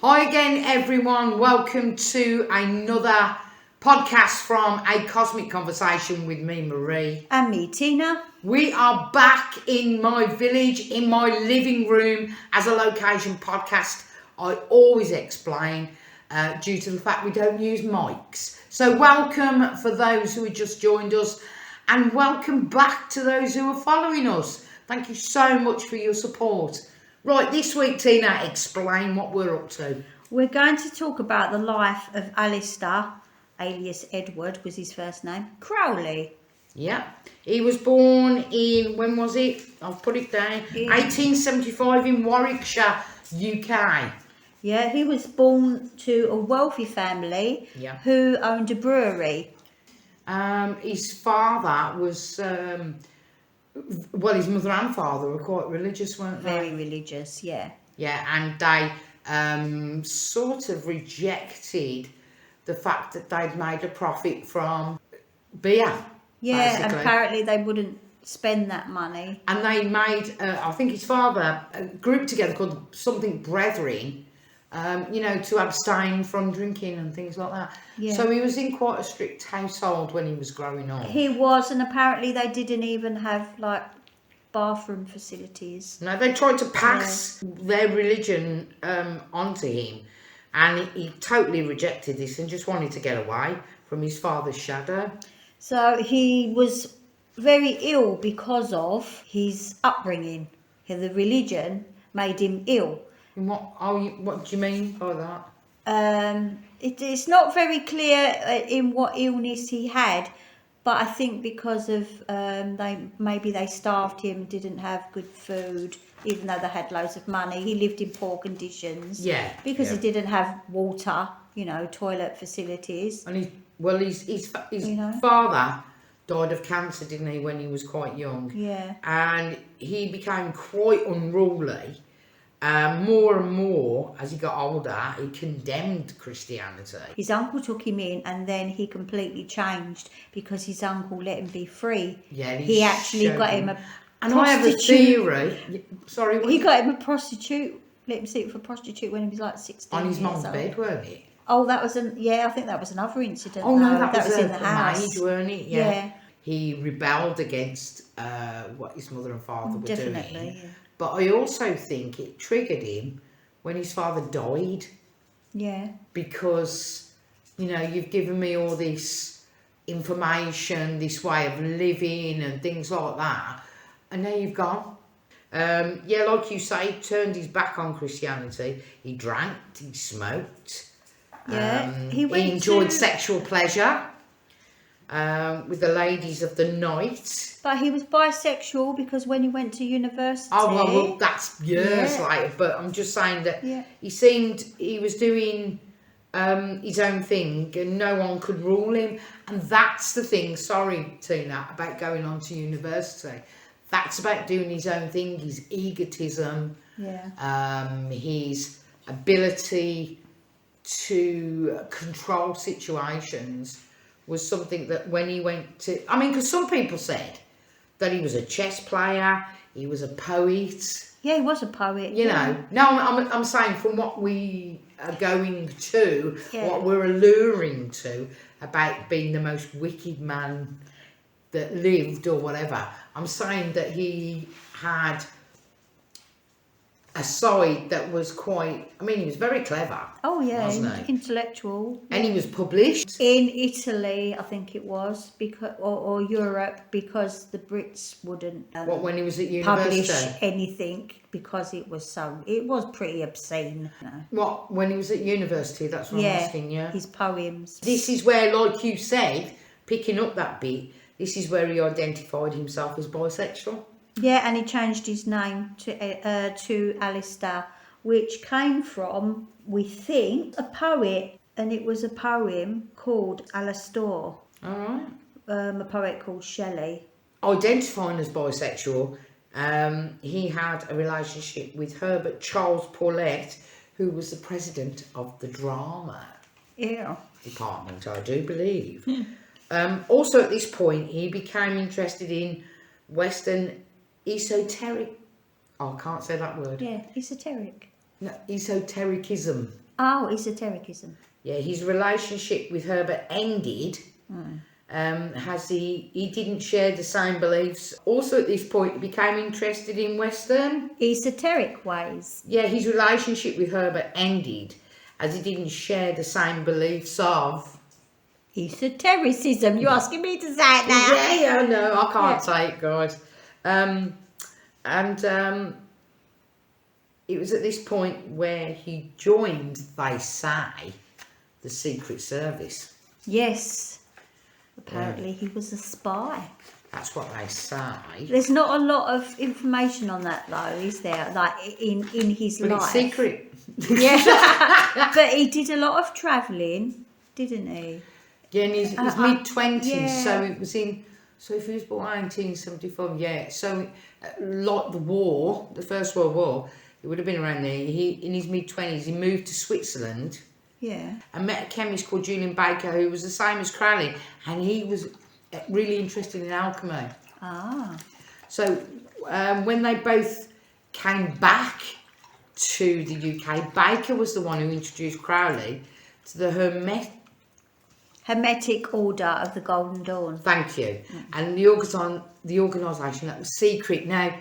Hi again, everyone. Welcome to another podcast from A Cosmic Conversation with me, Marie. And me, Tina. We are back in my village, in my living room, as a location podcast. I always explain due to the fact we don't use mics. So welcome for those who have just joined us, and welcome back to those who are following us. Thank you so much for your support. Right, this week, Tina, explain what we're up to. We're going to talk about the life of Aleister, alias Edward was his first name, Crowley. Yeah, he was born in, when was it? I've put it down. 1875 in Warwickshire, UK. Yeah, he was born to a wealthy family who owned a brewery. His father was... well, his mother and father were quite religious, weren't they? Very religious, yeah. Yeah, and they sort of rejected the fact that they'd made a profit from beer. Yeah, basically. Apparently they wouldn't spend that money. And they made, I think his father, a group together called something Brethren, to abstain from drinking and things like that. Yeah. So he was in quite a strict household when he was growing up. He was, and apparently they didn't even have, bathroom facilities. No, they tried to pass their religion onto him, and he totally rejected this and just wanted to get away from his father's shadow. So he was very ill because of his upbringing. The religion made him ill. What do you mean by that? It's not very clear in what illness he had, but I think because of they starved him, didn't have good food, even though they had loads of money. He lived in poor conditions. Yeah. Because he didn't have water, toilet facilities. And his father died of cancer, didn't he, when he was quite young? Yeah. And he became quite unruly. More and more, as he got older, he condemned Christianity. His uncle took him in, and then he completely changed because his uncle let him be free. Yeah, he actually got him a and prostitute. I have a theory. Sorry, he got him a prostitute. Let him sleep with a prostitute when he was like 16. On his mum's bed, weren't it? Oh, that was I think that was another incident. Oh no, that was in the house, maid, weren't it? Yeah. He rebelled against what his mother and father were doing. Yeah. But I also think it triggered him when his father died. Yeah. Because, you've given me all this information, this way of living and things like that, and now you've gone. Like you say, he turned his back on Christianity. He drank, he smoked. Yeah. He enjoyed sexual pleasure with the ladies of the night. But he was bisexual because when he went to university... Oh, well that's years later. But I'm just saying that he was doing his own thing and no one could rule him. And that's the thing, sorry, Tina, about going on to university. That's about doing his own thing, his egotism, his ability to control situations was something that when he went to... I mean, because some people said that he was a chess player, he was a poet. Yeah, he was a poet. No, I'm saying from what we are going to, what we're alluring to about being the most wicked man that lived or whatever. I'm saying that he had a side that was quite... I mean, he was very clever. Oh, yeah, wasn't he? Intellectual. And he was published. In Italy, I think it was, because or Europe, because the Brits wouldn't when he was at university? Publish anything because it was pretty obscene. What, when he was at university? That's what I'm asking, his poems. This is where, like you said, picking up that bit, this is where he identified himself as bisexual. Yeah, and he changed his name to Aleister, which came from, we think, a poet, and it was a poem called Alester. All right. A poet called Shelley. Identifying as bisexual, he had a relationship with Herbert Charles Paulette, who was the president of the drama department, I do believe. Also at this point, he became interested in Western esoteric... Oh, I can't say that word. Yeah, esoteric. No, esotericism. Oh, esotericism. Yeah, his relationship with Herbert ended. He didn't share the same beliefs. Also at this point, he became interested in Western esoteric ways. Yeah, his relationship with Herbert ended as he didn't share the same beliefs of esotericism. You're asking me to say it now? Yeah, no, I can't say it, guys. It was at this point where he joined, they say, the Secret Service. Yes. Apparently he was a spy. That's what they say. There's not a lot of information on that though, is there? Like in his life. But it's secret. Yeah. But he did a lot of travelling, didn't he? Yeah, in his mid-20s, yeah. so it was in... So if he was born 1975, yeah. So, like the First World War, it would have been around there. In his mid-20s, he moved to Switzerland. Yeah. And met a chemist called Julian Baker, who was the same as Crowley, and he was really interested in alchemy. Ah. So when they both came back to the UK, Baker was the one who introduced Crowley to the Hermetic Order of the Golden Dawn. Thank you. And the organisation that was secret. Now,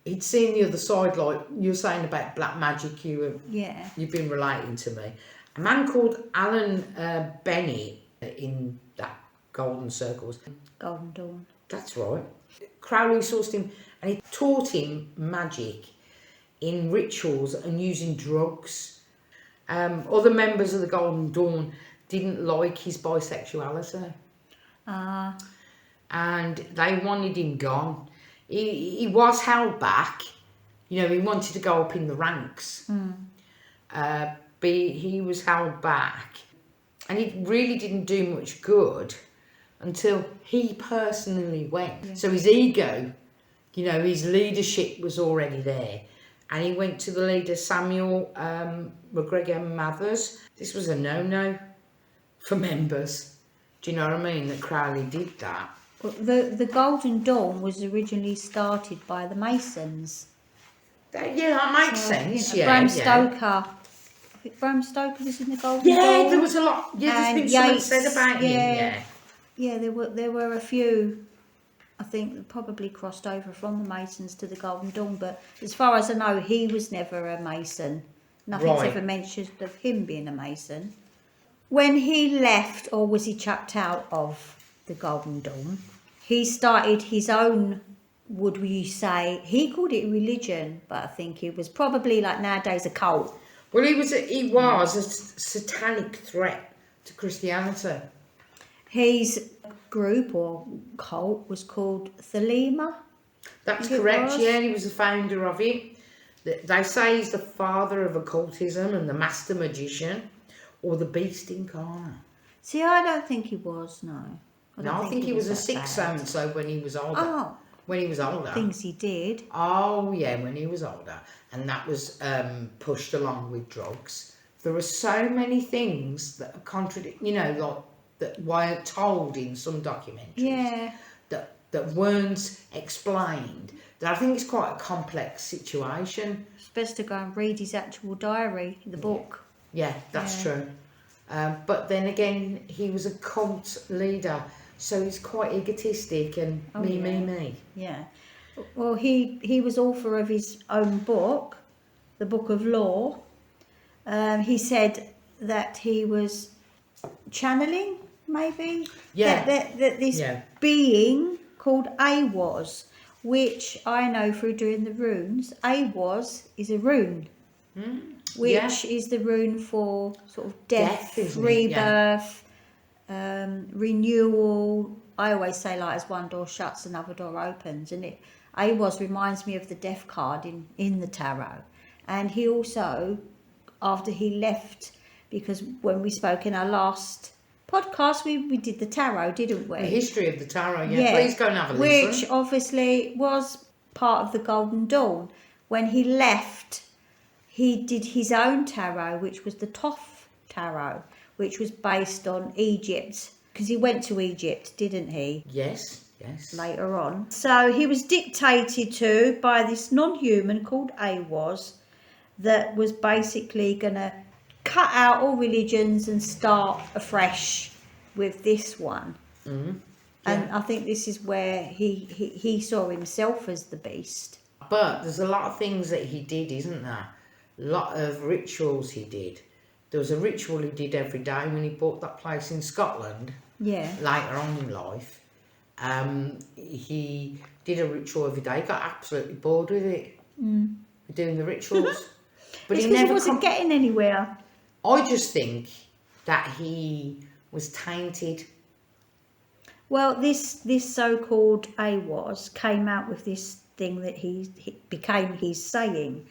he'd seen the other side, like you were saying about black magic. You've been relating to me. A man called Alan Bennett in that Golden Circles. Golden Dawn. That's right. Crowley sourced him and he taught him magic in rituals and using drugs. Other members of the Golden Dawn didn't like his bisexuality. And they wanted him gone. He was held back. You know, he wanted to go up in the ranks. But he was held back. And it really didn't do much good until he personally went. Yeah. So his ego, you know, his leadership was already there. And he went to the leader, Samuel McGregor Mathers. This was a no-no for members. Do you know what I mean? That Crowley did that. Well, the Golden Dawn was originally started by the Masons. That makes sense. You know, Bram Stoker. I think Bram Stoker was in the Golden Dawn. Yeah, there was a lot. Yeah, there's been something said about him. Yeah, there were a few. I think that probably crossed over from the Masons to the Golden Dawn, but as far as I know, he was never a Mason. Nothing's ever mentioned of him being a Mason. When he left, or was he chucked out of the Golden Dawn, he started his own, would we say, he called it religion, but I think it was probably like nowadays a cult. Well, he was a satanic threat to Christianity. His group or cult was called Thelema. That's correct, yeah, he was the founder of it. They say he's the father of occultism and the master magician, or the beast incarnate. See, I don't think he was, no. I think he was a sixth so when he was older. Oh. When he was older. Things he did. Oh, yeah, when he was older. And that was pushed along with drugs. There are so many things that are contradict, you know, like that were told in some documentaries. Yeah. That weren't explained. That I think it's quite a complex situation. It's best to go and read his actual diary, the book. Yeah, that's true. But then again, he was a cult leader, so he's quite egotistic and me. Yeah. Well, he was author of his own book, the Book of Law. He said that he was channeling, maybe? Yeah. That this being called Awaz, which I know through doing the runes. Awaz is a rune. Which is the rune for sort of death rebirth, renewal. I always say, like, as one door shuts, another door opens. And Awaz reminds me of the death card in the tarot. And he also, after he left, because when we spoke in our last podcast, we did the tarot, didn't we? The history of the tarot, yeah. Please go and have a listen. Which obviously was part of the Golden Dawn. When he left, he did his own tarot, which was the Thoth tarot, which was based on Egypt, because he went to Egypt, didn't he? Yes. Later on. So he was dictated to by this non-human called Awaz that was basically going to cut out all religions and start afresh with this one. Mm. And I think this is where he saw himself as the beast. But there's a lot of things that he did, isn't there? A lot of rituals he did. There was a ritual he did every day when he bought that place in Scotland. Yeah. Later on in life, he did a ritual every day. He got absolutely bored with it, doing the rituals. But It's because he wasn't getting anywhere. I just think that he was tainted. Well, this so-called AWAS came out with this thing that he became his saying.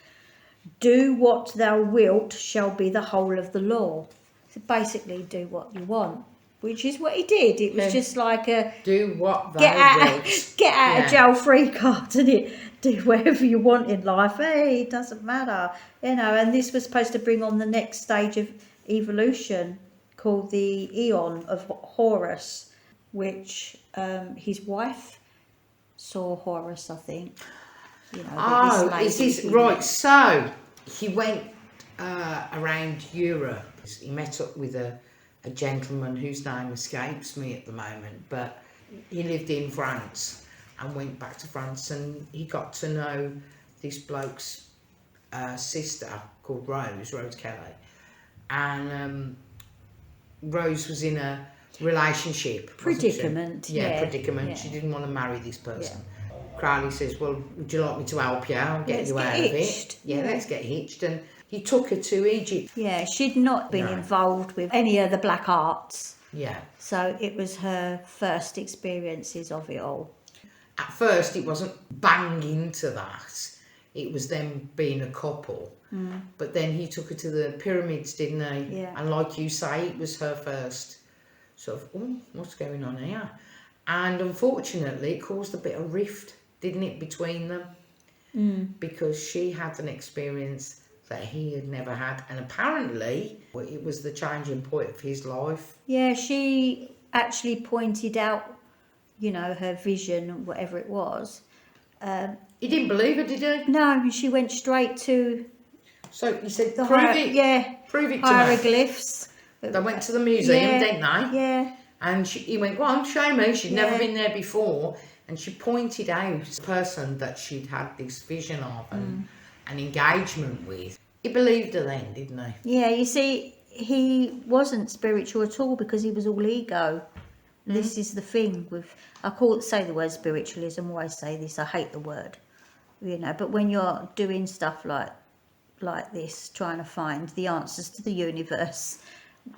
Do what thou wilt shall be the whole of the law. So basically, do what you want, which is what he did. It was just like a do what thou wilt. Get out of jail free card, didn't it? Do whatever you want in life. Hey, it doesn't matter, you know. And this was supposed to bring on the next stage of evolution, called the Eon of Horus, which his wife saw Horus, I think. You know, is this right? So he went around Europe. He met up with a gentleman whose name escapes me at the moment, but he lived in France and went back to France, and he got to know this bloke's sister called Rose Kelly, and Rose was in a relationship predicament. Predicament. Yeah. She didn't want to marry this person. Yeah. Crowley says, well, would you like me to help you? I'll get you out of it. Yeah, let's get hitched. And he took her to Egypt. Yeah, she'd not been involved with any of the black arts. Yeah. So it was her first experiences of it all. At first, it wasn't bang into that. It was them being a couple. Mm. But then he took her to the pyramids, didn't he? Yeah. And like you say, it was her first sort of, what's going on here? And unfortunately, it caused a bit of rift, didn't it, between them? Mm. Because she had an experience that he had never had. And apparently, it was the changing point of his life. Yeah, she actually pointed out, you know, her vision, whatever it was. He didn't believe her, did he? No, she went straight to... So he said, prove it. Yeah. Prove it to hieroglyphs. Me. They went to the museum, didn't they? Yeah. And he went, go on, show me. She'd never been there before. And she pointed out the person that she'd had this vision of and an engagement with. He believed her then, didn't he? Yeah, you see, he wasn't spiritual at all because he was all ego. This is the thing with, say the word spiritualism, always say this, I hate the word, you know, but when you're doing stuff like this, trying to find the answers to the universe,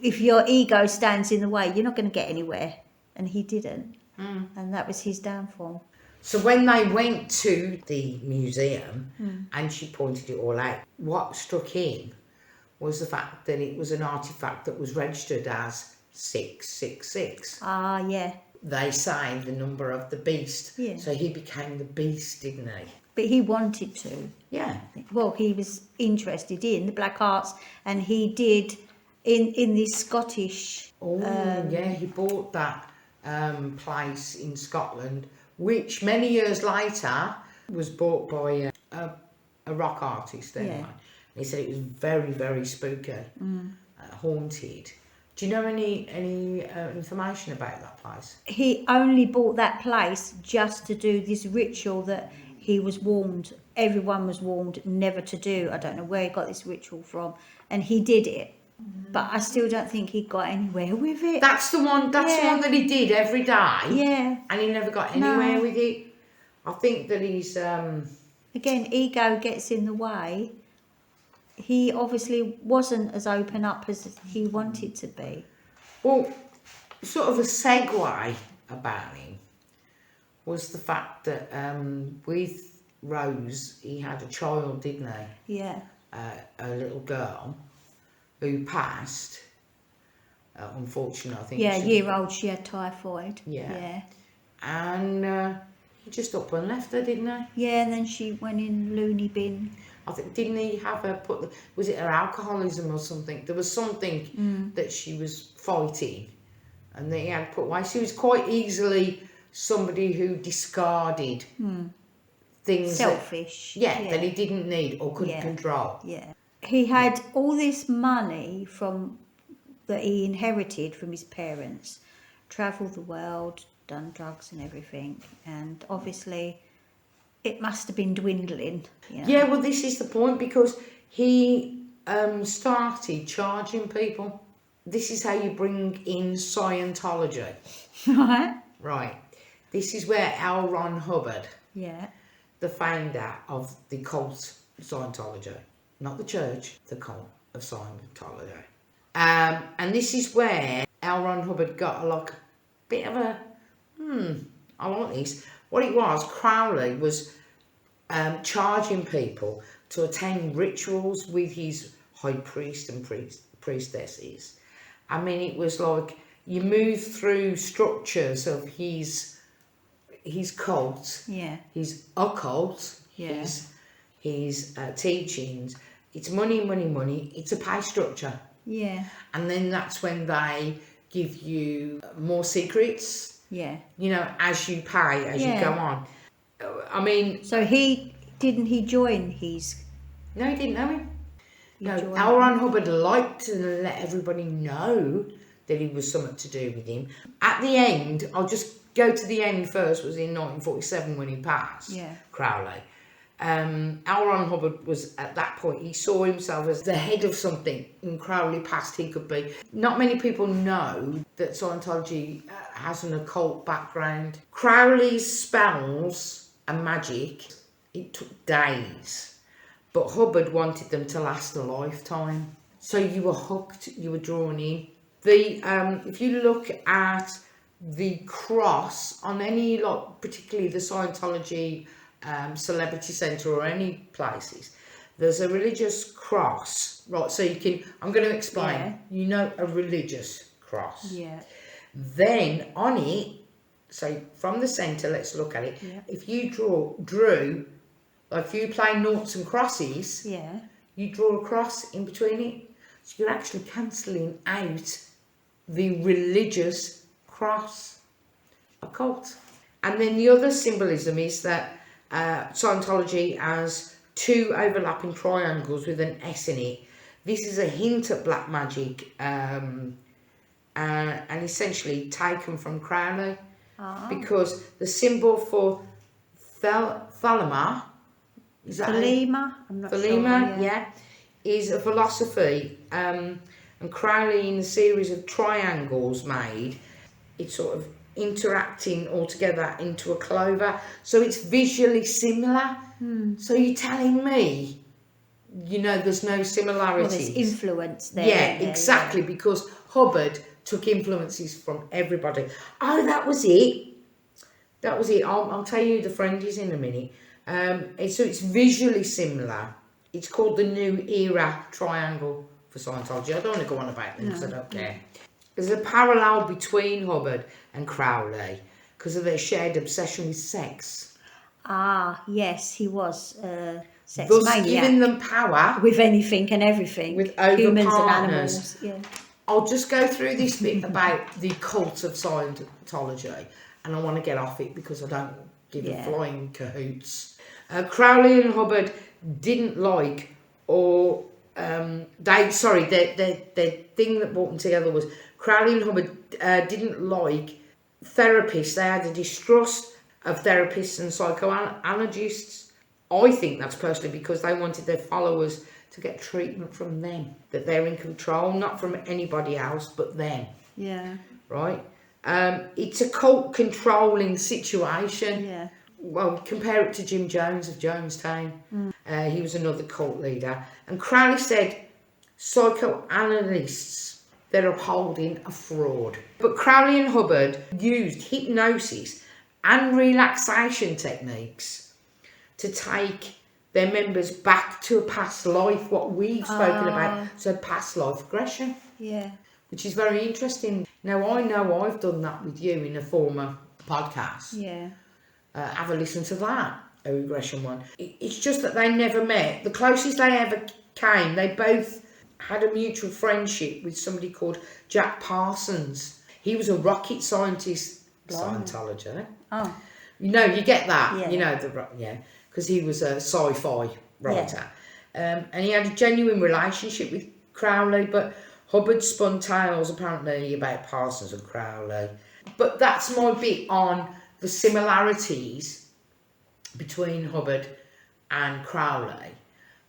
if your ego stands in the way, you're not going to get anywhere. And he didn't. And that was his downfall. So when they went to the museum and she pointed it all out, what struck him was the fact that it was an artefact that was registered as 666. Ah, yeah. They say the number of the beast. Yeah. So he became the beast, didn't he? But he wanted to. Yeah. Well, he was interested in the black arts, and he did in this Scottish... he bought that place in Scotland, which many years later was bought by a rock artist anyway. Yeah. He said it was very, very spooky, haunted. Do you know any information about that place? He only bought that place just to do this ritual that he was warned, everyone was warned never to do. I don't know where he got this ritual from, and he did it. But I still don't think he got anywhere with it. That's the one that he did every day. Yeah. And he never got anywhere with it. I think that he's... Again, ego gets in the way. He obviously wasn't as open up as he wanted to be. Well, sort of a segue about him was the fact that with Rose, he had a child, didn't he? Yeah. A little girl who passed. Unfortunately, I think. Yeah, a year old, she had typhoid. Yeah. And he just up and left her, didn't he? Yeah, and then she went in loony bin. I think, didn't he have her was it her alcoholism or something? There was something that she was fighting and that he had put away. She was quite easily somebody who discarded things. Selfish. That he didn't need or couldn't control. Yeah. he had all this money that he inherited from his parents, travelled the world, done drugs and everything, and obviously it must have been dwindling. You know? Yeah, well, this is the point, because he started charging people. This is how you bring in Scientology. Right. This is where L. Ron Hubbard, the founder of the cult Scientology, not the church, the cult of Scientology. And this is where L. Ron Hubbard got a bit of a, I like this. What it was, Crowley was charging people to attend rituals with his high priest and priestesses. I mean, it was like you move through structures of his cult, his occult, his teachings. It's money. It's a pay structure. Yeah. And then that's when they give you more secrets. Yeah. You know, as you pay, as you go on. I mean... So didn't he join his... No, he didn't know him. No, L. Ron Hubbard liked to let everybody know that he was something to do with him. At the end, I'll just go to the end first, was in 1947 when he passed, Crowley. L. Ron Hubbard was, at that point, he saw himself as the head of something, and Crowley passed he could be. Not many people know that Scientology has an occult background. Crowley's spells and magic, it took days, but Hubbard wanted them to last a lifetime. So you were hooked, you were drawn in. If you look at the cross on any, particularly the Scientology Celebrity Centre or any places, there's a religious cross, right? So you can, I'm going to explain, you know, a religious cross. Yeah. Then on it, so from the centre, let's look at it. Yeah. If you drew, like if you play noughts and crosses, you draw a cross in between it. So you're actually cancelling out the religious cross, occult. And then the other symbolism is that Scientology has two overlapping triangles with an S in it. This is a hint at black magic, and essentially taken from Crowley, because the symbol for Thelema, is that Thelema? I'm not Thelema, sure. is a philosophy, and Crowley, in a series of triangles made, it's sort of interacting all together into a clover, so it's visually similar. So you're telling me, you know, there's no similarities? Well, there's influence there. Yeah, exactly, because Hubbard took influences from everybody. Oh, that was it. I'll tell you who the friend is in a minute. So it's visually similar. It's called the New Era Triangle for Scientology. I don't want to go on about them because I don't care. There's a parallel between Hubbard and Crowley because of their shared obsession with sex. Ah, yes, he was sex thus maniac. Giving them power. With anything and everything. With over humans partners. and animals. Yeah. I'll just go through this bit about the cult of Scientology, and I want to get off it because I don't give a flying cahoots. Crowley and Hubbard didn't like, or the thing that brought them together was Crowley and Hubbard didn't like therapists. They had a distrust of therapists and psychoanalysts. I think that's personally because they wanted their followers to get treatment from them, that they're in control, not from anybody else but them. Yeah. Right? It's a cult controlling situation. Yeah. Well, compare it to Jim Jones of Jonestown. He was another cult leader. And Crowley said psychoanalysts, they're upholding a fraud. But Crowley and Hubbard used hypnosis and relaxation techniques to take their members back to a past life, what we've spoken about, so past life regression. Yeah. Which is very interesting. Now, I know I've done that with you in a former podcast. Yeah. Have a listen to that, a regression one. It's just that they never met. The closest they ever came, they both had a mutual friendship with somebody called Jack Parsons. He was a rocket scientist, Scientology. Oh. You know, you get that. Yeah. You know, because he was a sci-fi writer. and he had a genuine relationship with Crowley, but Hubbard spun tales apparently about Parsons and Crowley. But that's my bit on the similarities between Hubbard and Crowley.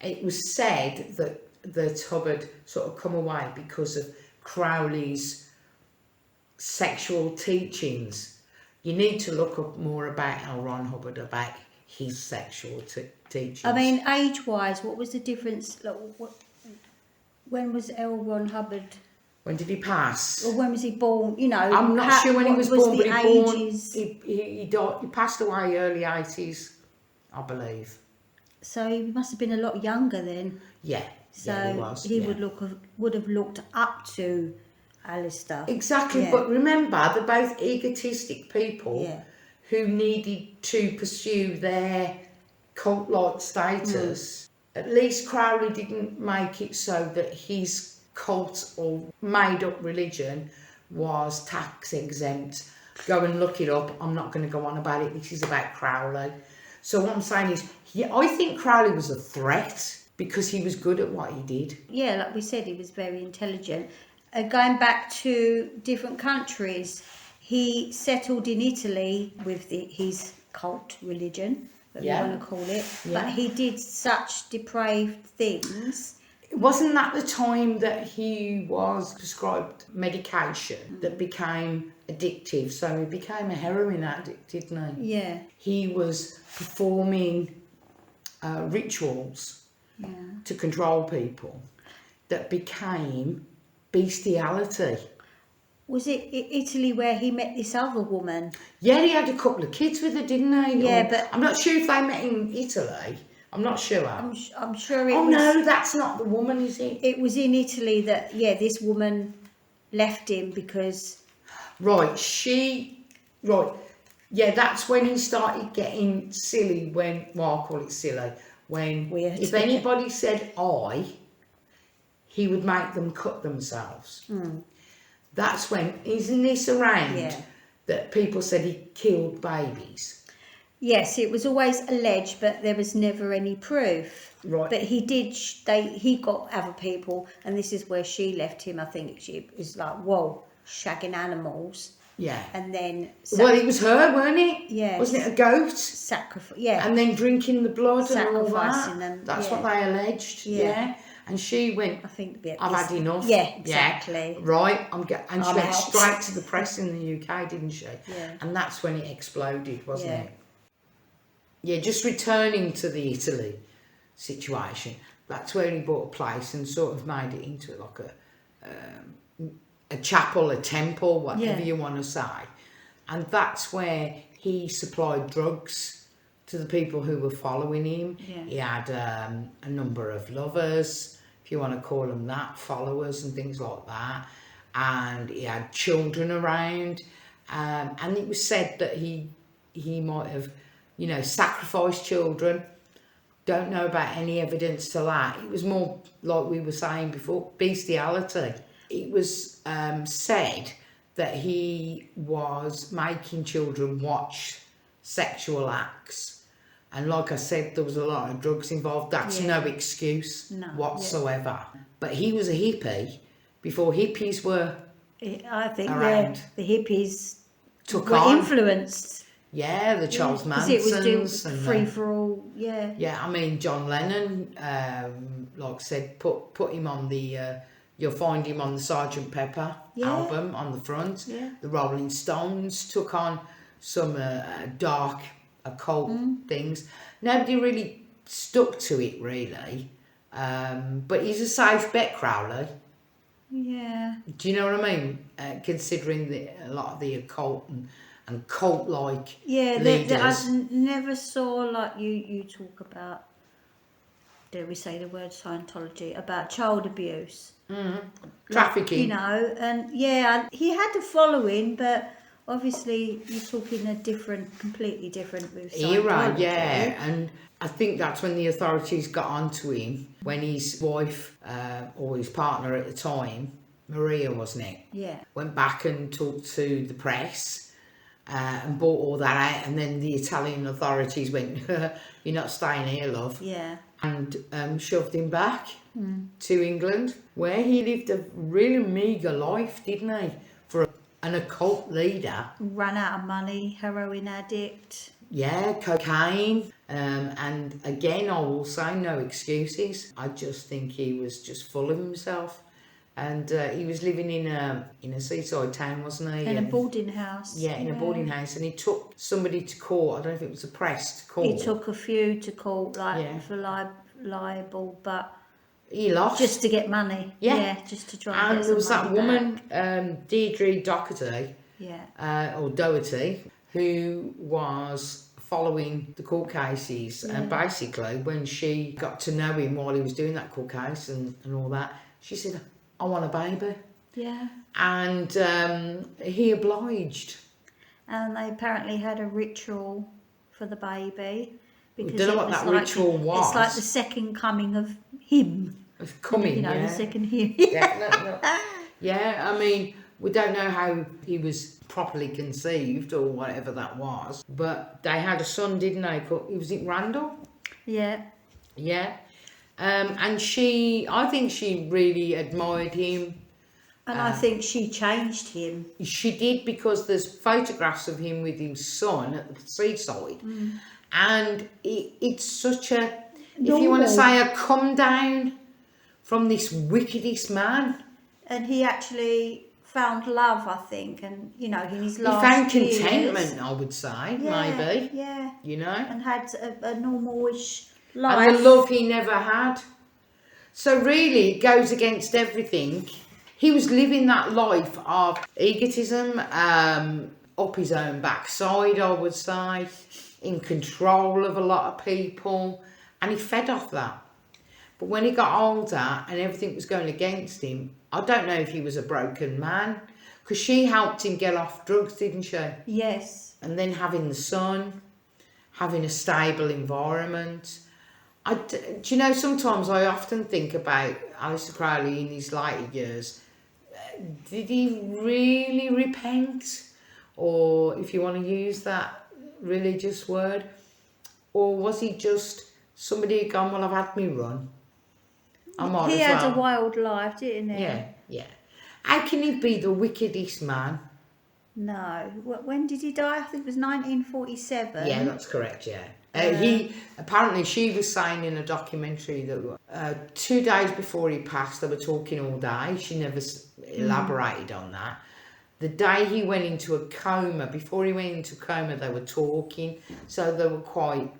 It was said that Hubbard sort of come away because of Crowley's sexual teachings. You need to look up more about L. Ron Hubbard, about his sexual teachings. I mean, age-wise, what was the difference? Like, when was L. Ron Hubbard? When did he pass? Or when was he born? You know, I'm not sure when he was born, but he died. He passed away early 80s, I believe. So he must have been a lot younger then. Yeah. So yeah, he was. He would have looked up to Alester. Exactly, Yeah. but remember, they're both egotistic people Yeah. who needed to pursue their cult-like status. At least Crowley didn't make it so that his cult or made-up religion was tax exempt. Go and look it up. I'm not going to go on about it. This is about Crowley. So what I'm saying is, I think Crowley was a threat because he was good at what he did. Yeah, like we said, he was very intelligent. Going back to different countries, he settled in Italy with his cult religion, that we want to call it. Yeah. But he did such depraved things. Wasn't that the time that he was prescribed medication that became addictive? So he became a heroin addict, didn't he? Yeah. He was performing rituals to control people that became bestiality. Was it Italy where he met this other woman? Yeah, he had a couple of kids with her, didn't he? Yeah, but I'm not sure if they met in Italy. I'm not sure. I'm sure it was... Oh, no, that's not the woman, is it? It was in Italy that, this woman left him because... Right, yeah, that's when he started getting silly I'll call it silly, Weird. If anybody said I, he would make them cut themselves. That's when, isn't this around that people said he killed babies? Yes, it was always alleged, but there was never any proof. Right. But he did, he got other people, and this is where she left him, I think. She was like, whoa, shagging animals. Yeah. And then... Well, it was her, weren't it? Yeah. Wasn't it a goat? Sacrifice, yeah. And then drinking the blood and all Sacrificing that. them. That's what they alleged. Yeah. And she went, I think I've had enough. Yeah, exactly. Yeah, right. And she went out. straight to the press in the UK, didn't she? Yeah. And that's when it exploded, wasn't Yeah. it? Yeah, just returning to the Italy situation. That's where he bought a place and sort of made it into like a chapel, a temple, whatever you want to say. And that's where he supplied drugs to the people who were following him. Yeah. He had a number of lovers, if you want to call them that, followers and things like that. And he had children around. And it was said that he might have, sacrificed children. Don't know about any evidence to that. It was more, like we were saying before, bestiality. It was said that he was making children watch sexual acts. And like I said, there was a lot of drugs involved. That's no excuse whatsoever. Yeah. But he was a hippie before hippies were I think around. The hippies took were on. Influenced. Yeah, the Charles Mansons. Because it was free for all, yeah. Yeah, I mean, John Lennon, like I said, put him on the... you'll find him on the Sgt. Pepper album on the front. Yeah. The Rolling Stones took on some dark occult things. Nobody really stuck to it, really. But he's a safe bet, Crowley. Yeah. Do you know what I mean? Considering a lot of the occult and cult-like leaders. I never saw, like you talk about, dare we say the word Scientology, about child abuse. Trafficking. And he had a following, but obviously you're talking completely different with era, Scientology. yeah. And I think that's when the authorities got onto him, when his wife, or his partner at the time, Maria, wasn't it? Yeah. Went back and talked to the press and brought all that out, and then the Italian authorities went, you're not staying here, love. Yeah. and shoved him back to England, where he lived a really meagre life, didn't he? For an occult leader. Ran out of money, heroin addict. Yeah, cocaine. And again, I will say no excuses. I just think he was just full of himself. And he was living in a seaside town, wasn't he? In a boarding house. Yeah, in a boarding house. And he took somebody to court. I don't know if it was a press to court. He took a few to court, for libel, but he lost. just to get money. Yeah, just to try and and get there was that woman, Deirdre Doherty. Or Doherty, who was following the court cases. And basically, when she got to know him while he was doing that court case and all that, she said, I want a baby. Yeah. And he obliged. And they apparently had a ritual for the baby. I don't know what that ritual was. It's like the second coming of him. Coming, the second him. Yeah, I mean, we don't know how he was properly conceived or whatever that was. But they had a son, didn't they? Was it Randall? Yeah. Yeah. And I think she really admired him. And I think she changed him. She did, because there's photographs of him with his son at the seaside. And it's such a, if you want to say, a come down from this wickedest man. And he actually found love, I think, and, in his last He found years, contentment, I would say, maybe. Yeah. And had a normal-ish life. And the love he never had. So really, it goes against everything. He was living that life of egotism, up his own backside, I would say, in control of a lot of people, and he fed off that. But when he got older and everything was going against him, I don't know if he was a broken man, because she helped him get off drugs, didn't she? Yes. And then having the son, having a stable environment. Do you know, sometimes I often think about Alester Crowley in his later years. Did he really repent? Or, if you want to use that religious word, or was he just somebody who'd gone, well, I've had me run. He had a wild life, didn't he? Yeah. How can he be the wickedest man? No. When did he die? I think it was 1947. Yeah, that's correct, yeah. She was saying in a documentary that 2 days before he passed, they were talking all day. She never elaborated on that. The day he went into a coma, before he went into a coma, they were talking. So they were quite,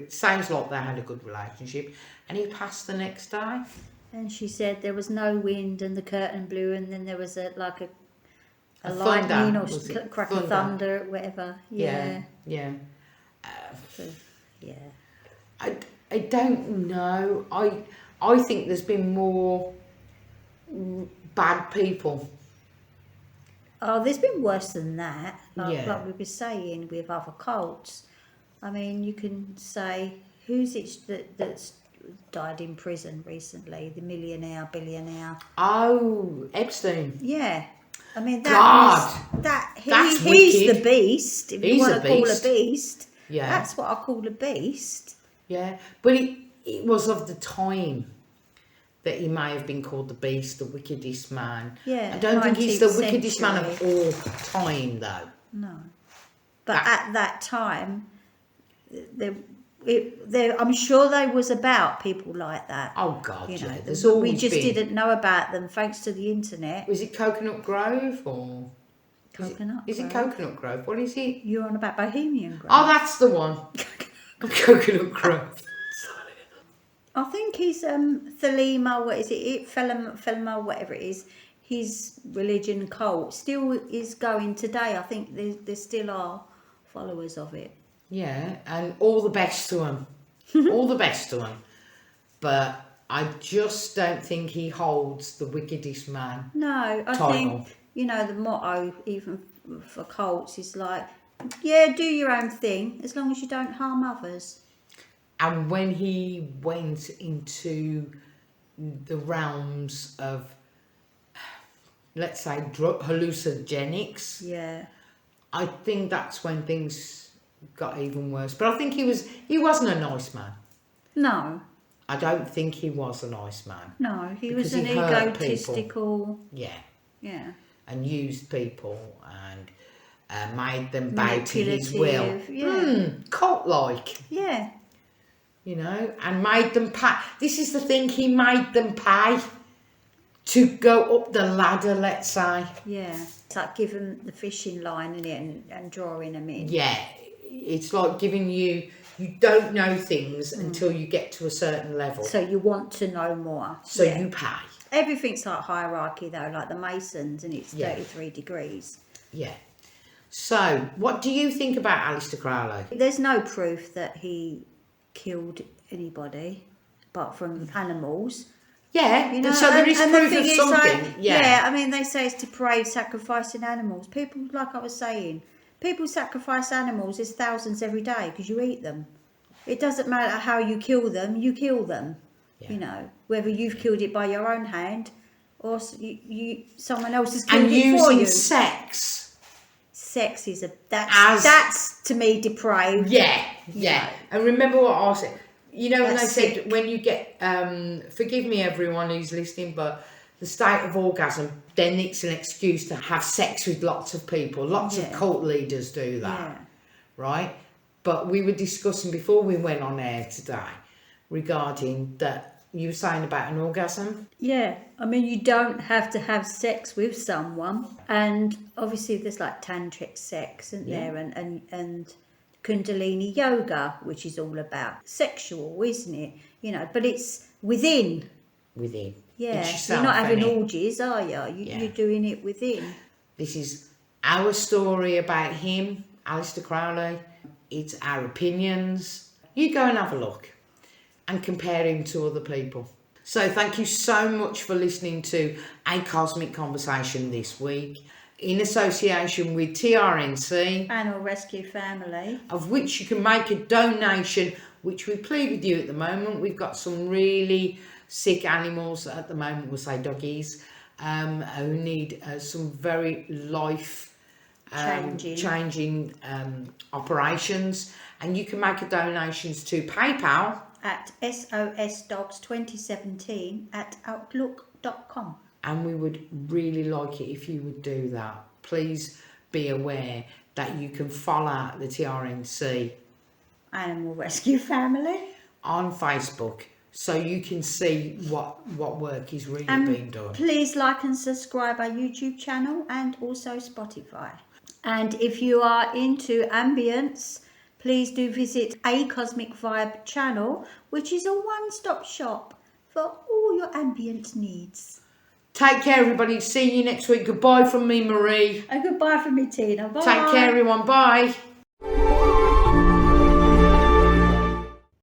sounds like they had a good relationship. And he passed the next day. And she said there was no wind and the curtain blew, and then there was a lightning or crack of thunder, whatever. Yeah. I don't know. I think there's been more bad people. Oh, there's been worse than that. Like we were saying with other cults. I mean, you can say, who's it that's died in prison recently? The millionaire, billionaire. Oh, Epstein. Yeah. I mean, that's he's the beast. If you want to call a beast. Yeah. That's what I call a beast. Yeah. But it was of the time that he may have been called the beast, the wickedest man. Yeah. I don't think he's the wickedest man of all time, though. No. But at that time, I'm sure there was about people like that. Oh God, there's always we just didn't know about them thanks to the internet. Was it Coconut Grove or Coconut? Is it Coconut Grove? What is it? You're on about Bohemian Grove. Oh, that's the one. Coconut Grove. I think he's Thelema. What is it? Thelema, whatever it is. His religion cult still is going today. I think there still are followers of it. Yeah, and all the best to him. All the best to him. But I just don't think he holds the wickedest man. No, I think, the motto, even for cults, is like, do your own thing, as long as you don't harm others. And when he went into the realms of, let's say, hallucinogenics, I think that's when things got even worse. But I think he wasn't a nice man. No. I don't think he was a nice man. No, he was Because an he hurt egotistical... Yeah. Yeah. And used people and made them bow to his will. Yeah. Cult-like. Yeah. You know, and made them pay. This is the thing, he made them pay to go up the ladder, let's say. Yeah. It's like giving the fishing line in it and drawing them in. Yeah. It's like giving you don't know things until you get to a certain level. So you want to know more. So you pay. Everything's like hierarchy though, like the Masons, and it's 33 degrees. Yeah. So, what do you think about Aleister Crowley? There's no proof that he killed anybody, apart from animals. Yeah, you know, so there is proof of something. Like, I mean, they say it's depraved sacrificing animals. People, like I was saying, people sacrifice animals. There's thousands every day because you eat them. It doesn't matter how you kill them, you kill them. Yeah. You know, whether you've killed it by your own hand or someone else has killed it for you. And using sex. Sex is that's to me depraved. Yeah. And remember what I said. You know, when they said when you get forgive me everyone who's listening, but the state of orgasm, then it's an excuse to have sex with lots of people. Lots of cult leaders do that, right? But we were discussing before we went on air today regarding that you were saying about an orgasm. Yeah, I mean, you don't have to have sex with someone, and obviously there's like tantric sex, isn't there, and Kundalini yoga, which is all about sexual, isn't it? You know, but it's within. Within. Yeah, yourself, you're not having orgies, are you? You're doing it within. This is our story about him, Aleister Crowley. It's our opinions. You go and have a look and compare him to other people. So thank you so much for listening to A Cosmic Conversation this week in association with TRNC Animal Rescue Family, of which you can make a donation, which we plead with you at the moment. We've got some really sick animals at the moment, we'll say doggies, who need some very life changing operations, and you can make a donations to PayPal at sosdogs2017@outlook.com. and we would really like it if you would do that. Please be aware that you can follow the TRNC Animal Rescue Family on Facebook, so you can see what work is really being done. Please like and subscribe our YouTube channel and also Spotify. And if you are into ambience, please do visit A Cosmic Vibe channel, which is a one-stop shop for all your ambient needs. Take care, everybody. See you next week. Goodbye from me, Marie. And goodbye from me, Tina. Bye. Take care, everyone. Bye.